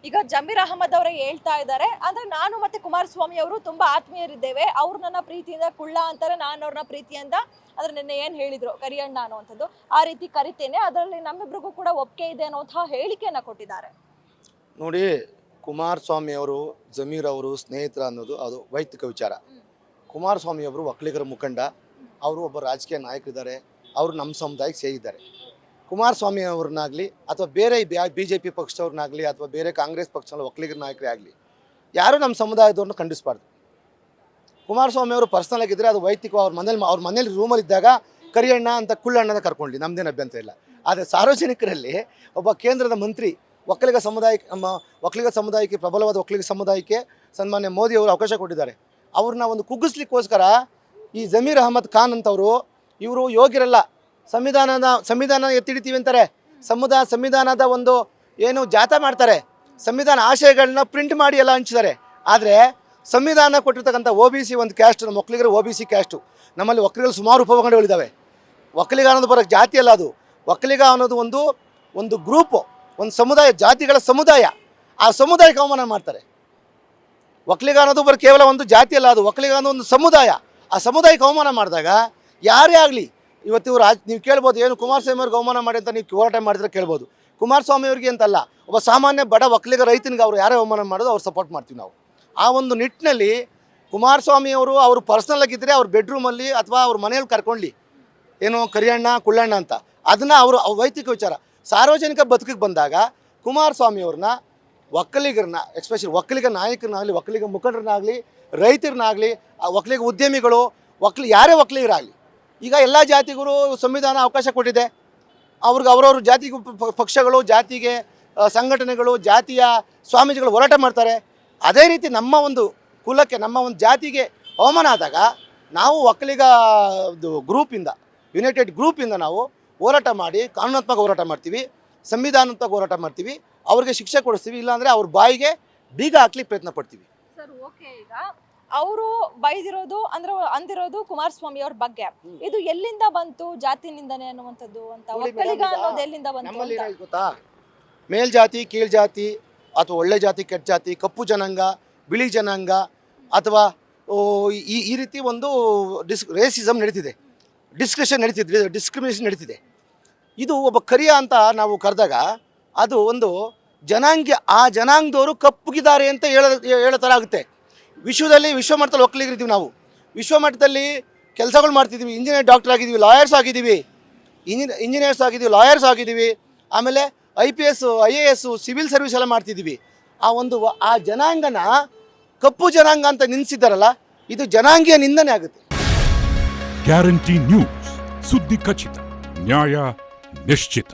ಈಗ ಜಮೀರ್ ಅಹಮದ್ ಅವರೇ ಹೇಳ್ತಾ ಇದ್ದಾರೆ, ಅಂದ್ರೆ ನಾನು ಮತ್ತೆ ಕುಮಾರಸ್ವಾಮಿ ಅವರು ತುಂಬಾ ಆತ್ಮೀಯರಿದ್ದೇವೆ, ಅವ್ರು ನನ್ನ ಪ್ರೀತಿಯಿಂದ ಕುಳ್ಳ ಅಂತಾರೆ, ನಾನು ಅವ್ರನ್ನ ಪ್ರೀತಿಯಿಂದ ಅಂದ್ರೆ ನಿನ್ನೆ ಏನ್ ಹೇಳಿದ್ರು ಕರಿಯಣ್ಣ ಅನ್ನುವಂಥದ್ದು ಆ ರೀತಿ ಕರಿತೇನೆ, ಅದರಲ್ಲಿ ನಮ್ಮಿಬ್ರಿಗೂ ಕೂಡ ಒಪ್ಪಿಗೆ ಇದೆ ಅನ್ನುವಂತಹ ಹೇಳಿಕೆಯನ್ನ ಕೊಟ್ಟಿದ್ದಾರೆ. ನೋಡಿ, ಕುಮಾರಸ್ವಾಮಿ ಅವರು ಜಮೀರ್ ಅವರು ಸ್ನೇಹಿತರ ಅನ್ನೋದು ಅದು ವೈಯಕ್ತಿಕ ವಿಚಾರ. ಕುಮಾರಸ್ವಾಮಿ ಅವರು ಒಕ್ಕಲಿಗರ ಮುಖಂಡ, ಅವರು ಒಬ್ಬ ರಾಜಕೀಯ ನಾಯಕರಿದ್ದಾರೆ, ಅವರು ನಮ್ಮ ಸಮುದಾಯಕ್ಕೆ ಸೇರಿದ್ದಾರೆ. ಕುಮಾರಸ್ವಾಮಿ ಅವ್ರನ್ನಾಗಲಿ ಅಥವಾ ಬೇರೆ BJP ಪಕ್ಷದವ್ರನ್ನಾಗಲಿ ಅಥವಾ ಬೇರೆ ಕಾಂಗ್ರೆಸ್ ಪಕ್ಷದ ಒಕ್ಕಲಿಗರ ನಾಯಕರೇ ಆಗಲಿ ಯಾರೂ ನಮ್ಮ ಸಮುದಾಯದವ್ರನ್ನ ಖಂಡಿಸಬಾರ್ದು. ಕುಮಾರಸ್ವಾಮಿ ಅವರು ಪರ್ಸನಲ್ ಆಗಿದ್ದರೆ ಅದು ವೈಯಕ್ತಿಕ, ಅವ್ರ ಮನೇಲಿ ರೂಮಲ್ಲಿ ಇದ್ದಾಗ ಕರಿಯಣ್ಣ ಅಂತ ಕುಳ್ಳಣ್ಣನ ಕರ್ಕೊಳ್ಳಿ, ನಮ್ಮದೇನು ಅಭ್ಯಂತರ ಇಲ್ಲ. ಆದರೆ ಸಾರ್ವಜನಿಕರಲ್ಲಿ ಒಬ್ಬ ಕೇಂದ್ರದ ಮಂತ್ರಿ ಒಕ್ಕಲಿಗ ಸಮುದಾಯಕ್ಕೆ, ನಮ್ಮ ಒಕ್ಕಲಿಗ ಸಮುದಾಯಕ್ಕೆ, ಪ್ರಬಲವಾದ ಒಕ್ಕಲಿಗ ಸಮುದಾಯಕ್ಕೆ ಸನ್ಮಾನ್ಯ ಮೋದಿ ಅವರು ಅವಕಾಶ ಕೊಟ್ಟಿದ್ದಾರೆ. ಅವ್ರನ್ನ ಒಂದು ಕುಗ್ಗಿಸ್ಲಿಕ್ಕೋಸ್ಕರ ಈ ಜಮೀರ್ ಅಹಮದ್ ಖಾನ್ ಅಂತವರು ಇವರು ಯೋಗ್ಯರಲ್ಲ. ಸಂವಿಧಾನ ಎತ್ತಿಡಿತೀವಿ ಅಂತಾರೆ, ಸಂವಿಧಾನದ ಒಂದು ಏನು ಜಾಥಾ ಮಾಡ್ತಾರೆ, ಸಂವಿಧಾನ ಆಶಯಗಳನ್ನ ಪ್ರಿಂಟ್ ಮಾಡಿ ಎಲ್ಲ ಹಂಚ್ತಾರೆ. ಆದರೆ ಸಂವಿಧಾನ ಕೊಟ್ಟಿರ್ತಕ್ಕಂಥ OBC ಒಂದು ಕ್ಯಾಸ್ಟು, ನಮ್ಮ ಒಕ್ಕಲಿಗರು OBC ಕ್ಯಾಸ್ಟು. ನಮ್ಮಲ್ಲಿ ಒಕ್ಕಲಿಗರು ಸುಮಾರು ಉಪಪಂಗಡಗಳಿದ್ದಾವೆ. ಒಕ್ಕಲಿಗ ಅನ್ನೋದು ಬರೋ ಜಾತಿ ಅಲ್ಲ, ಅದು ಒಕ್ಕಲಿಗ ಅನ್ನೋದು ಒಂದು ಗ್ರೂಪು, ಒಂದು ಸಮುದಾಯ, ಜಾತಿಗಳ ಸಮುದಾಯ. ಆ ಸಮುದಾಯಕ್ಕೆ ಅವಮಾನ ಮಾಡ್ತಾರೆ. ಒಕ್ಕಲಿಗ ಅನ್ನೋದು ಬರೋ ಕೇವಲ ಒಂದು ಜಾತಿ ಅಲ್ಲ, ಅದು ಒಕ್ಕಲಿಗ ಅನ್ನೋ ಒಂದು ಸಮುದಾಯ. ಆ ಸಮುದಾಯಕ್ಕೆ ಅವಮಾನ ಮಾಡಿದಾಗ ಯಾರೇ ಆಗಲಿ, ಇವತ್ತು ನೀವು ಕೇಳ್ಬೋದು, ಏನು ಕುಮಾರಸ್ವಾಮಿ ಅವ್ರಿಗೆ ಅವಮಾನ ಮಾಡಿ ಅಂತ ನೀವು ಹೋರಾಟ ಮಾಡಿದ್ರೆ ಕೇಳ್ಬೋದು. ಕುಮಾರಸ್ವಾಮಿ ಅವ್ರಿಗೆ ಅಂತಲ್ಲ, ಒಬ್ಬ ಸಾಮಾನ್ಯ ಬಡ ಒಕ್ಕಲಿಗ ರೈತನಿಗೆ ಅವ್ರು ಯಾರೇ ಅವಮಾನ ಮಾಡೋದು ಅವ್ರು ಸಪೋರ್ಟ್ ಮಾಡ್ತೀವಿ ನಾವು. ಆ ಒಂದು ನಿಟ್ಟಿನಲ್ಲಿ ಕುಮಾರಸ್ವಾಮಿ ಅವರು ಪರ್ಸ್ನಲ್ ಆಗಿದ್ದರೆ ಅವ್ರ ಬೆಡ್ರೂಮಲ್ಲಿ ಅಥವಾ ಅವ್ರ ಮನೆಯಲ್ಲಿ ಕರ್ಕೊಳ್ಳಿ, ಏನು ಕರಿಯಣ್ಣ ಕುಳ್ಳಣ್ಣ ಅಂತ, ಅದನ್ನು ಅವರು ವೈಯಕ್ತಿಕ ವಿಚಾರ. ಸಾರ್ವಜನಿಕ ಬದುಕಿಗೆ ಬಂದಾಗ ಕುಮಾರಸ್ವಾಮಿ ಅವ್ರನ್ನ, ಒಕ್ಕಲಿಗರನ್ನ, ಎಸ್ಪೆಷಲಿ ಒಕ್ಕಲಿಗ ನಾಯಕರನ್ನಾಗಲಿ, ಒಕ್ಕಲಿಗ ಮುಖಂಡರನ್ನಾಗಲಿ, ರೈತರನ್ನಾಗಲಿ, ಒಕ್ಕಲಿಗ ಉದ್ಯಮಿಗಳು, ಯಾರೇ ಒಕ್ಕಲಿಗರಾಗಲಿ, ಈಗ ಎಲ್ಲ ಜಾತಿಗೂ ಸಂವಿಧಾನ ಅವಕಾಶ ಕೊಟ್ಟಿದೆ. ಅವ್ರವ್ರ ಜಾತಿ ಪಕ್ಷಗಳು, ಜಾತಿಗೆ ಸಂಘಟನೆಗಳು, ಜಾತಿಯ ಸ್ವಾಮೀಜಿಗಳು ಹೋರಾಟ ಮಾಡ್ತಾರೆ. ಅದೇ ರೀತಿ ನಮ್ಮ ಒಂದು ಕುಲಕ್ಕೆ, ನಮ್ಮ ಒಂದು ಜಾತಿಗೆ ಅವಮಾನ ಆದಾಗ ನಾವು ಒಕ್ಕಲಿಗ ಗ್ರೂಪಿಂದ, ಯುನೈಟೆಡ್ ಗ್ರೂಪಿಂದ ನಾವು ಹೋರಾಟ ಮಾಡಿ, ಕಾನೂನಾತ್ಮಕ ಹೋರಾಟ ಮಾಡ್ತೀವಿ, ಸಂವಿಧಾನಾತ್ಮಕ ಹೋರಾಟ ಮಾಡ್ತೀವಿ, ಅವ್ರಿಗೆ ಶಿಕ್ಷೆ ಕೊಡಿಸ್ತೀವಿ. ಇಲ್ಲಾಂದರೆ ಅವ್ರ ಬಾಯಿಗೆ ಬೀಗ ಹಾಕ್ಲಿಕ್ಕೆ ಪ್ರಯತ್ನ ಪಡ್ತೀವಿ. Sir, okay. ಈಗ ಅವರು ಬೈದಿರೋದು ಅಂದ್ರೆ ಅಂದಿರೋದು ಕುಮಾರಸ್ವಾಮಿ ಅವ್ರ ಬಗ್ಗೆ, ಇದು ಎಲ್ಲಿಂದ ಬಂತು, ಜಾತಿನಿಂದನೇ ಅನ್ನುವಂಥದ್ದು ಅಂತ, ಒಕ್ಕಲಿಗ ಅನ್ನೋದು ಎಲ್ಲಿಂದ ಬಂತು? ನಮ್ಮಲ್ಲಿ ಏನಾಯ್ತು ಗೊತ್ತಾ, ಮೇಲ್ಜಾತಿ ಕೀಳ್ ಜಾತಿ ಅಥವಾ ಒಳ್ಳೆ ಜಾತಿ ಕೆಟ್ಟ ಜಾತಿ, ಕಪ್ಪು ಜನಾಂಗ ಬಿಳಿ ಜನಾಂಗ ಅಥವಾ ಈ ರೀತಿ ಒಂದು ರೇಸಿಸಮ್ ನಡೀತಿದೆ, ಡಿಸ್ಕ್ರಿಮಿನೇಷನ್ ನಡೀತಿದೆ. ಇದು ಒಬ್ಬ ಕರಿಯ ಅಂತ ನಾವು ಕರೆದಾಗ ಅದು ಒಂದು ಜನಾಂಗ, ಆ ಜನಾಂಗದವರು ಕಪ್ಪುಗಿದ್ದಾರೆ ಅಂತ ಹೇಳೋ ಥರ ಆಗುತ್ತೆ. ವಿಶ್ವಮಟ್ಟದಲ್ಲಿ ಒಕ್ಕಲಿಗರಿದ್ದೀವಿ ನಾವು, ವಿಶ್ವಮಟ್ಟದಲ್ಲಿ ಕೆಲಸಗಳು ಮಾಡ್ತಿದ್ದೀವಿ, ಇಂಜಿನಿಯರ್, ಡಾಕ್ಟರ್ ಆಗಿದ್ದೀವಿ, ಲಾಯರ್ಸ್ ಆಗಿದ್ದೀವಿ, ಇಂಜಿನಿಯರ್ಸ್ ಆಗಿದ್ದೀವಿ, ಲಾಯರ್ಸ್ ಆಗಿದ್ದೀವಿ, ಆಮೇಲೆ IPS IAS ಸಿವಿಲ್ ಸರ್ವಿಸ್ ಎಲ್ಲ ಮಾಡ್ತಿದ್ದೀವಿ. ಆ ಜನಾಂಗನ ಕಪ್ಪು ಜನಾಂಗ ಅಂತ ನಿಲ್ಲಿಸಿದ್ದಾರಲ್ಲ, ಇದು ಜನಾಂಗೀಯ ನಿಂದನೆ ಆಗುತ್ತೆ. ಗ್ಯಾರಂಟಿ ನ್ಯೂಸ್, ಸುದ್ದಿ ಖಚಿತ, ನ್ಯಾಯ ನಿಶ್ಚಿತ.